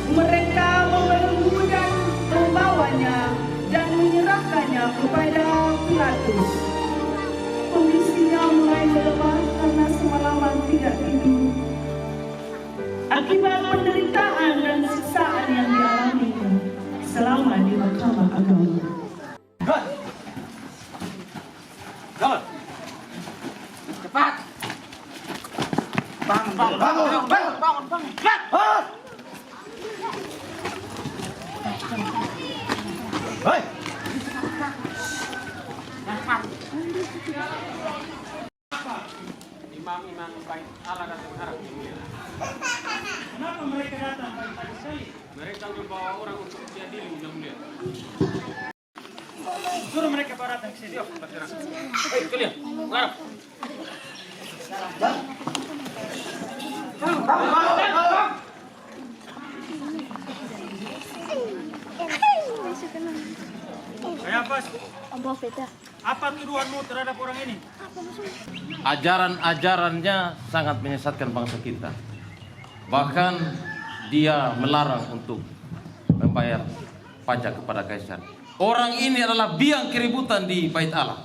Mereka membelenggu dan membawanya dan menyerahkannya kepada Pilatus. Kondisinya mulai melemah karena semalaman tidak tidur. Akibat penderitaan dan siksaan yang dialaminya selama di Mahkamah Agama. Cepat. Bangun. Hei. Imam-imam baik Allah dan berharap. Kenapa mereka datang pagi-pagi sekali? Mereka membawa orang untuk diadili yang mulia. Suruh mereka datang ke sini. Hei, kalian, ngarap. Apa tuduhanmu terhadap orang ini? Ajaran-ajarannya sangat menyesatkan bangsa kita. Bahkan dia melarang untuk membayar pajak kepada kaisar. Orang ini adalah biang keributan di Bait Allah.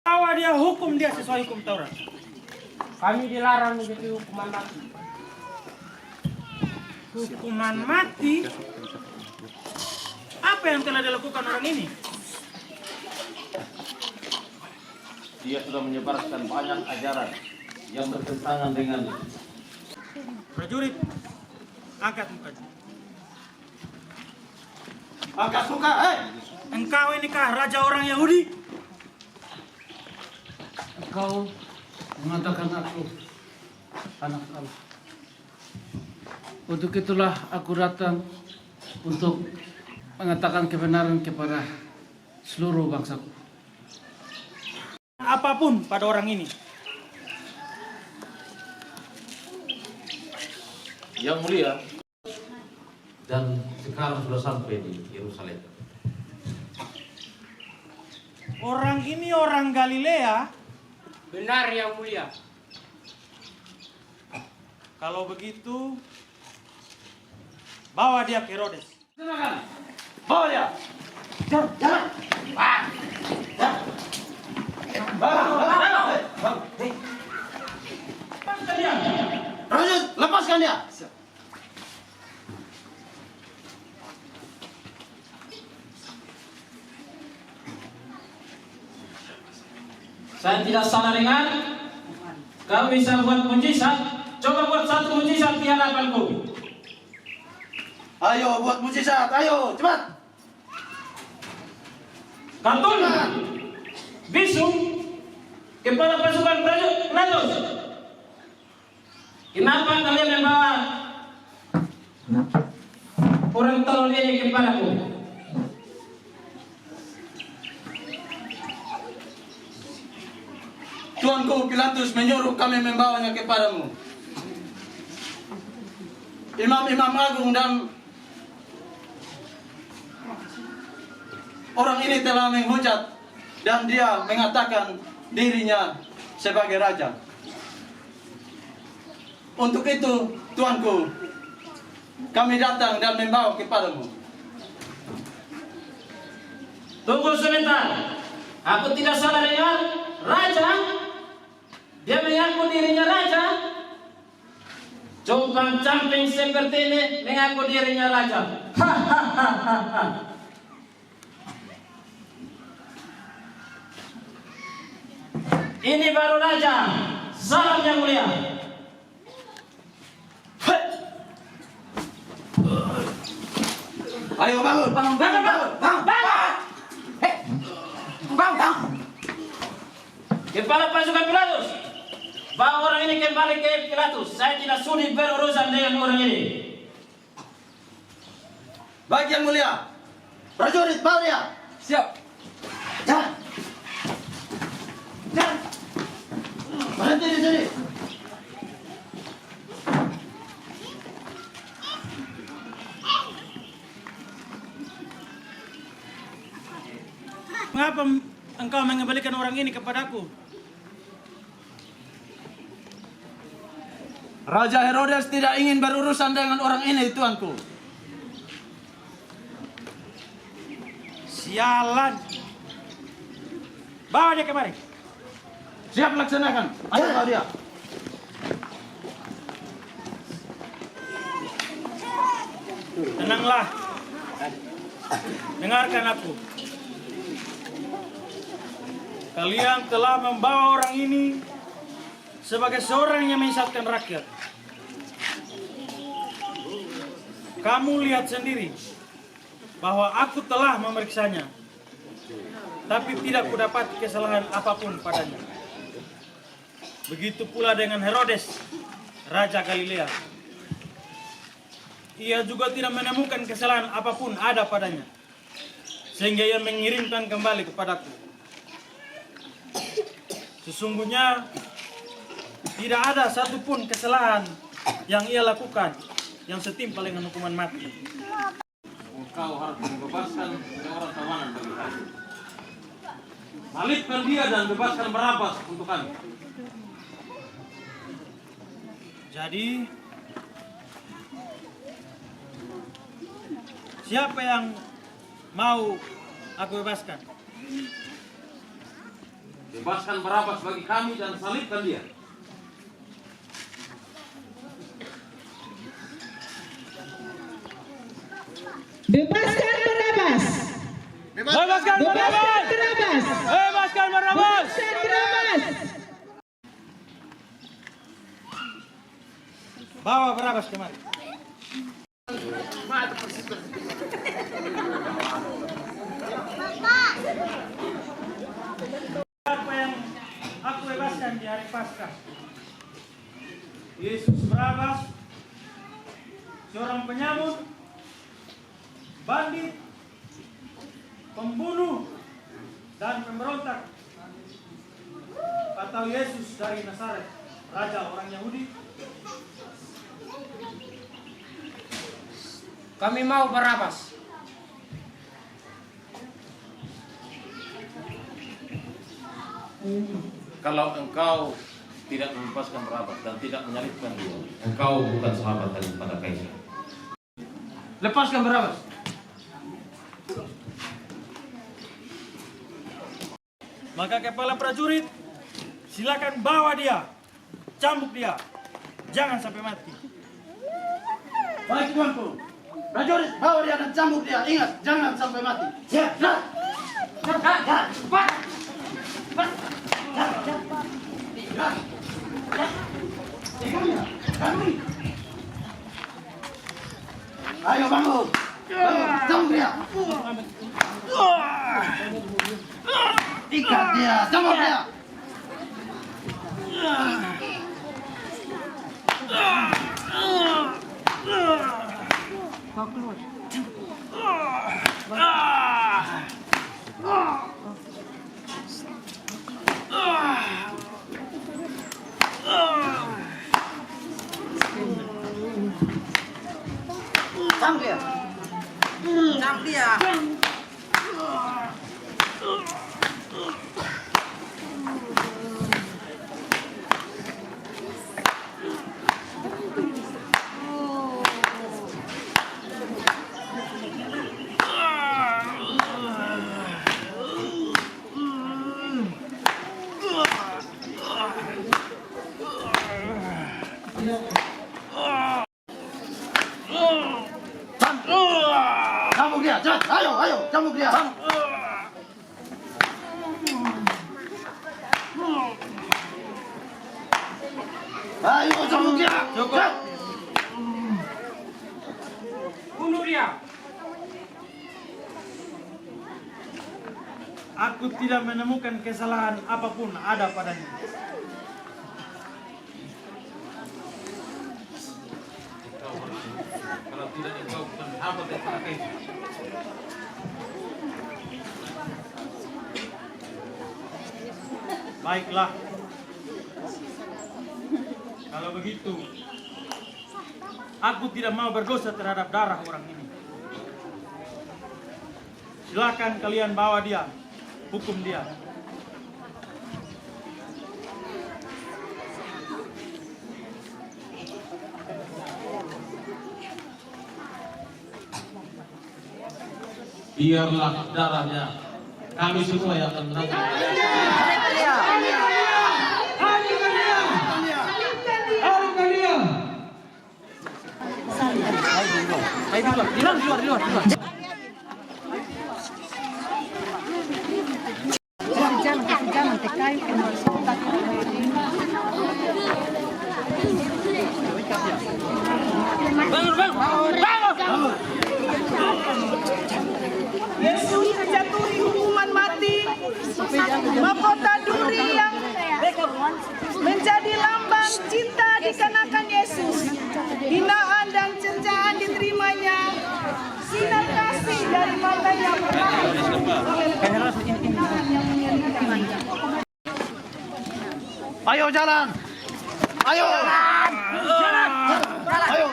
Bawa dia, hukum dia sesuai hukum Taurat. Kami dilarang menjadi hukuman mati. Hukuman mati? Apa yang telah dilakukan orang ini? Dia sudah menyebarkan banyak ajaran yang bertentangan dengan Prajurit, angkat mukanya. Angkat muka, Engkau inikah raja orang Yahudi? Engkau mengatakan aku anak Allah. Untuk itulah aku datang untuk mengatakan kebenaran kepada seluruh bangsaku. Apapun pada orang ini. Yang mulia, dan sekarang sudah sampai di Yerusalem. Orang ini orang Galilea. Benar yang mulia. Kalau begitu, bawa dia ke Herodes. silakan. Bawa dia. Jangan. Lepaskan dia. Rajut, lepaskan dia. Saya tidak salah dengar. Kau bisa buat mujizat. Coba buat satu mujizat di hadapanku. Ayo buat mujizat, ayo cepat. Kantul, bisu, kepala pasukan Pilatus. Kenapa kalian membawa orang tolol ini kepadaku? Tuanku Pilatus menyuruh kami membawanya kepadamu. Imam-imam agung dan orang ini telah menghujat dan dia mengatakan dirinya sebagai raja. Untuk itu, Tuanku, kami datang dan membawa kepadamu. Tunggu sebentar. Aku tidak salah dengar. Raja? Dia mengaku dirinya raja? Coba camping seperti ini mengaku dirinya raja. Hahaha. Ini baru raja. Salam yang mulia. Ayo bangun, bangun, bangun, bangun, bangun, bangun. Kepala pasukan Pilatus, bawa orang ini kembali ke Pilatus. Saya tidak sudi berurusan dengan orang ini. Baik yang mulia. Prajurit, bawa dia. Siap. Jalan. Jalan. Berhenti di sini. Mengapa engkau mengembalikan orang ini kepadaku? Raja Herodes tidak ingin berurusan dengan orang ini, tuanku. Sialan. Bawa dia kemari. Siap, laksanakan. Ayo bawa dia. Tenanglah. Dengarkan aku. Kalian telah membawa orang ini sebagai seorang yang menyesatkan rakyat. Kamu lihat sendiri bahwa aku telah memeriksanya, tapi tidak kudapati kesalahan apapun padanya. Begitu pula dengan Herodes, Raja Galilea. Ia juga tidak menemukan kesalahan apapun ada padanya, sehingga ia mengirimkan kembali kepadaku. Sesungguhnya tidak ada satupun kesalahan yang ia lakukan yang setimpal dengan hukuman mati. Engkau harus membebaskan orang tawanan bagi kami. Salibkan dia dan bebaskan Barabas untuk kami. Jadi, siapa yang mau aku bebaskan? Bebaskan Barabas bagi kami dan salibkan dia. Bebaskan Barabas. Bebaskan Barabas! Barabas. Bebaskan Barabas! Bebaskan Barabas. Bawa Barabas kemari. Siapa yang aku bebaskan di hari Paskah? Yesus Barabas, seorang penyamun, bandit, pembunuh, dan pemberontak, atau Yesus dari Nazaret, raja orang Yahudi? Kami mau Barabas. Kalau engkau tidak membebaskan Barabas dan tidak menyalibkan dia, engkau bukan sahabat daripada kaisar. Lepaskan Barabas. Maka kepala prajurit, silakan bawa dia, cambuk dia, jangan sampai mati. Baik, tuanku. Prajurit, bawa dia dan cambuk dia. Ingat, jangan sampai mati. Siap. Ayo bangun. Cambuk dia. Ikat dia, cambuk dia. Cambuk dia. Cambuk dia. Cambuk dia, cepat. Ayo, cambuk dia. Ayo, cambuk dia. Cukup. Bunuh dia. Aku tidak menemukan kesalahan apapun ada padanya. Kalau tidak engkau bukan sahabat daripada kaisar. Baiklah. Kalau begitu, aku tidak mau berdosa terhadap darah orang ini. Silakan kalian bawa dia, hukum dia. biarlah darahnya kami semua yang akan menanggung. Yesus dijatuhi hukuman mati, mahkota duri yang menjadi lambang cinta dikenakan Yesus, hinaan dan cercaan diterimanya, sinar kasih dari mata yang berair, Ayo jalan. Ayo. Jalan. Ayo.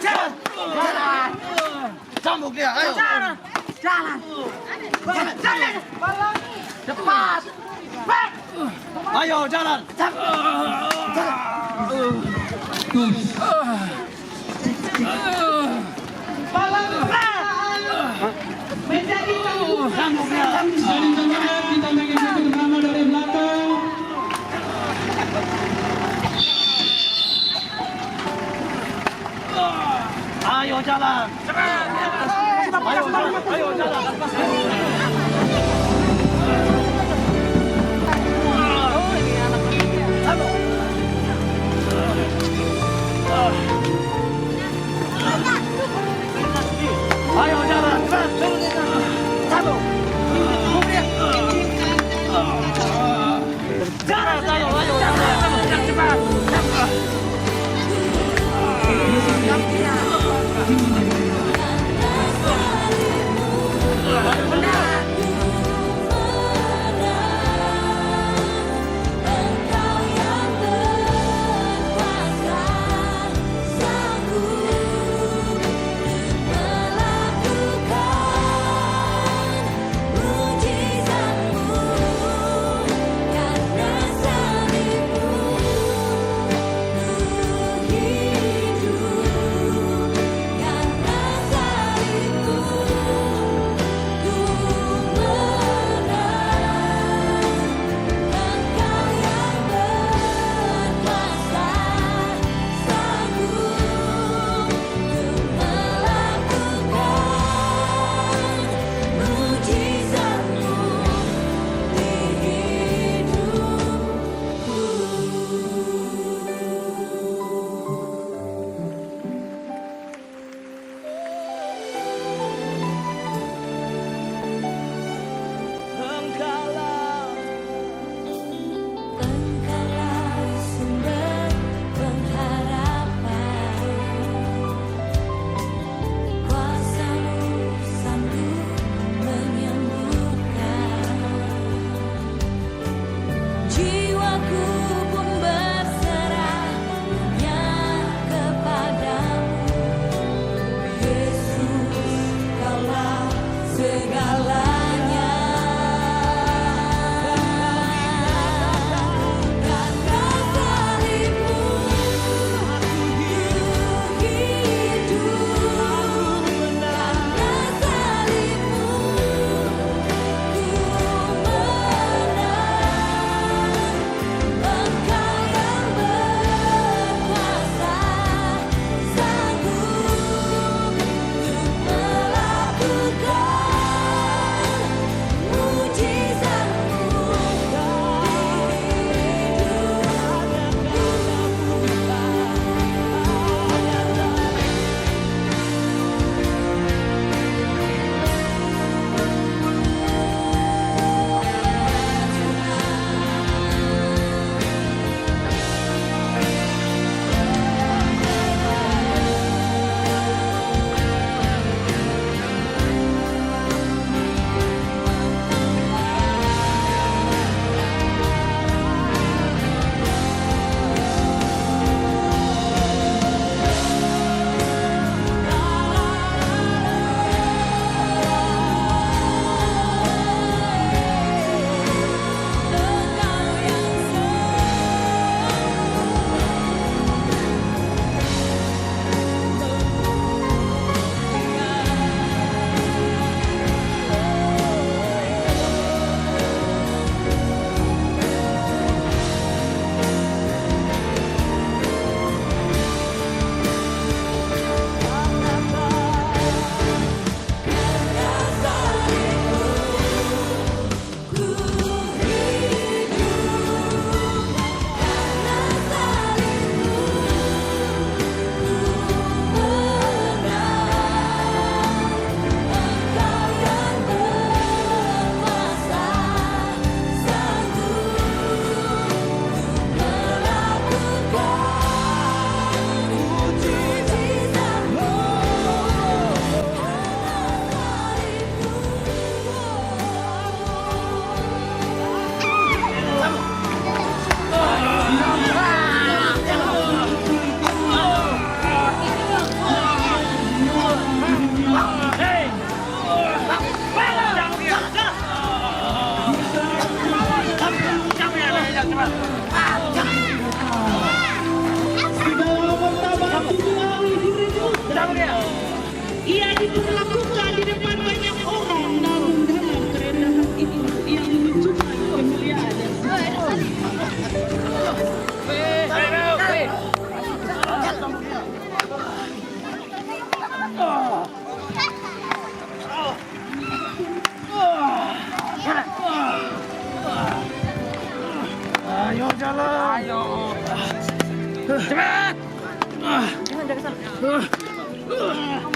Jalan. Cambuk dia. Ayo. Jalan. Jalan. Cepat. Ayo jalan. menjadi Cambuk dia. Kita mengikuti nama dari belakang. Ayo jalan. Ayo jalan. Ayo jalan. Ayo jalan. Satu. Jalan. Ayo jalan. Cepat.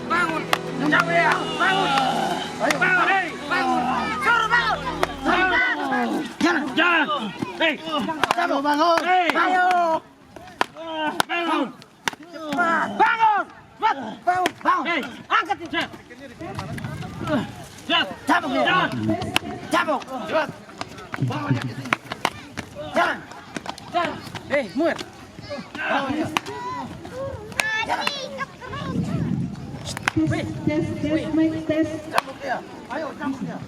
Bangun. Jauh ya. Bangun. Bangun, hei. Bangun. Suruh bangun. Jangan. Hei. Cabut, bangun. Hei. Ayo. Bangun. Bangun. Bangun. Hei, angkat ini. Cabut dia. Jangan. Cabut. Cepat. Bawa dia ke sini. Jalan. Hei, muat. Bawa dia. Jalan. Tes, mic tes. Cabut dia. Ayo, cabut dia.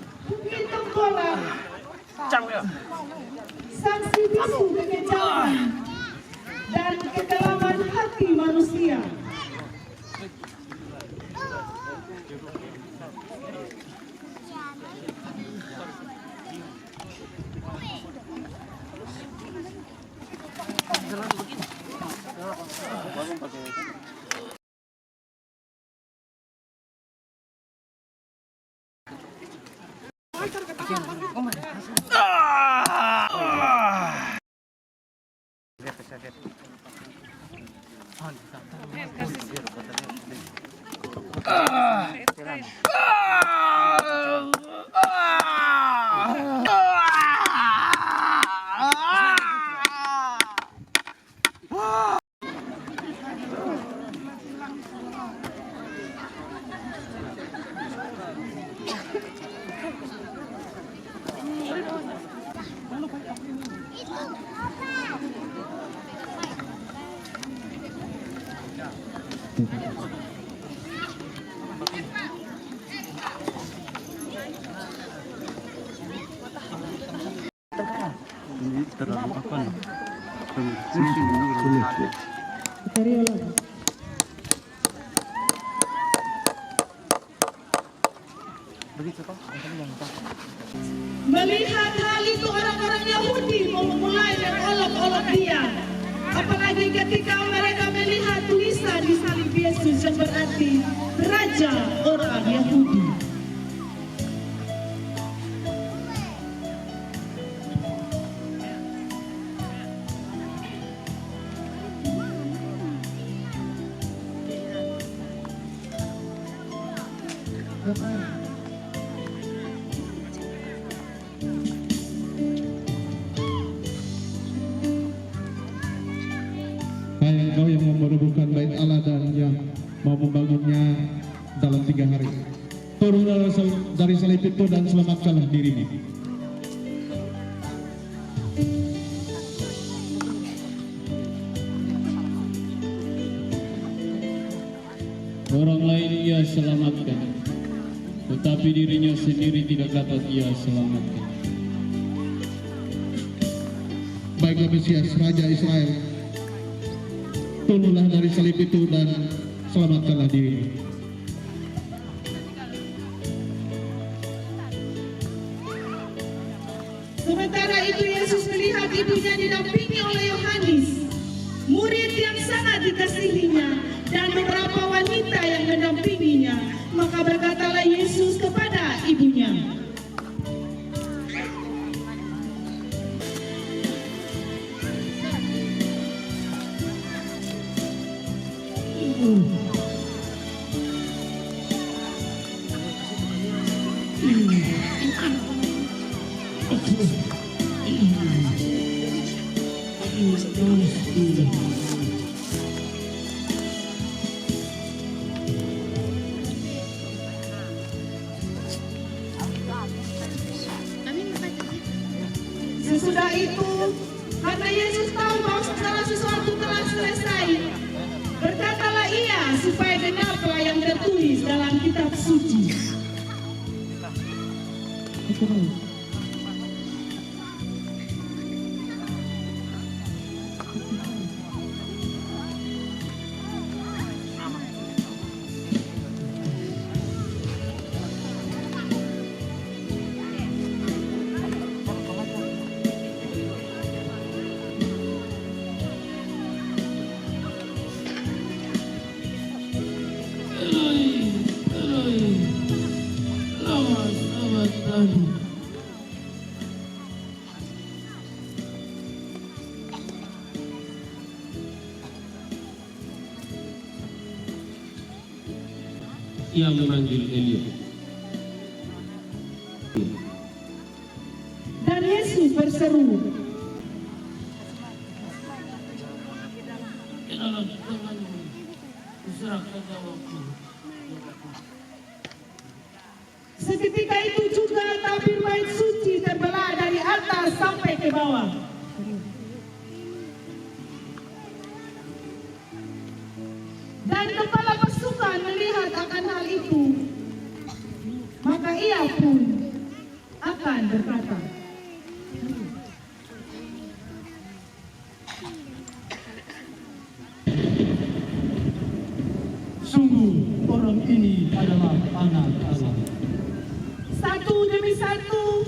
Hitung bola. Cabut ya. Saksi bisu kekecauan dan kedalaman hati manusia. Melihat hal itu orang-orang Yahudi memulai mengolok-olok dia. Apalagi ketika mereka melihat tulisan di salib Yesus yang berarti Raja orang Yahudi. Hai engkau yang mau merobohkan bait Allah dan yang mau membangunnya dalam 3 hari. Turunlah dari salib itu dan selamatkanlah dirimu. Orang lain ia selamatkan, tetapi dirinya sendiri tidak dapat ia selamatkan. Baiklah Mesias, Raja Israel, turunlah dari salib itu dan selamatkanlah dirimu. Sementara itu Yesus melihat ibunya didampingi oleh Yohanes, murid yang sangat dikasihinya, dan beberapa wanita yang mendampinginya. Maka berkatalah Yesus kepada ibunya, sesudah itu, karena Yesus tahu bahwa segala sesuatu telah selesai, berkatalah ia supaya genaplah yang tertulis dalam kitab suci. ia memanggil Elia. Dan Yesus berseru, seketika itu juga tabir bait suci terbelah dari atas sampai ke bawah. Dan kepala pasukan melihat akan hal itu, maka ia pun akan berkata, sungguh orang ini adalah anak Allah. satu demi satu,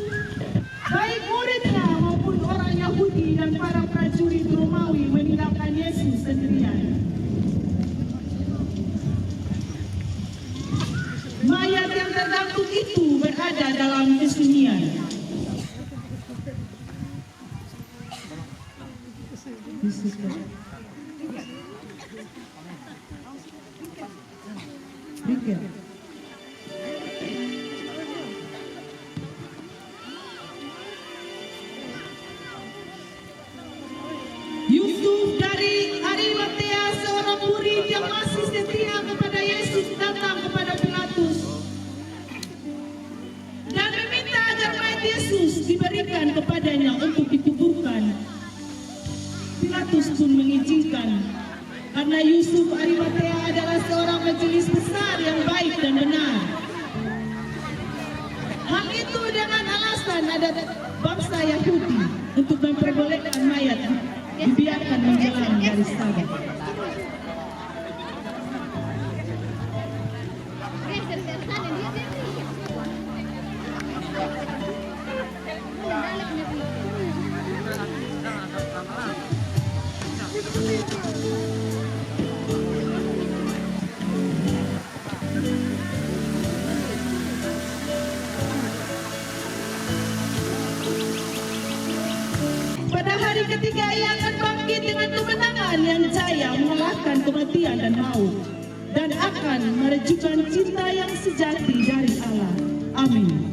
baik muridnya maupun orang Yahudi dan para prajurit Romawi meninggalkan Yesus sendirian. Mayat yang tergantung itu berada dalam kesunyian. Yusuf dari Arimatea, seorang murid yang masih setia kepada Yesus, datang kepada Pilatus dan meminta agar mayat Yesus diberikan kepadanya untuk dikuburkan. Pilatus pun mengizinkan karena Yusuf Arimatea adalah seorang majelis besar yang baik dan benar. Hal itu dengan alasan ada bangsa Yahudi untuk memperbolehkan mayat dibiarkan menjelang garis Sabat. Pada hari ketiga ia akan bangkit dengan kemenangan yang jaya mengalahkan kematian dan maut, dan akan merejukan cinta yang sejati dari Allah. Amin.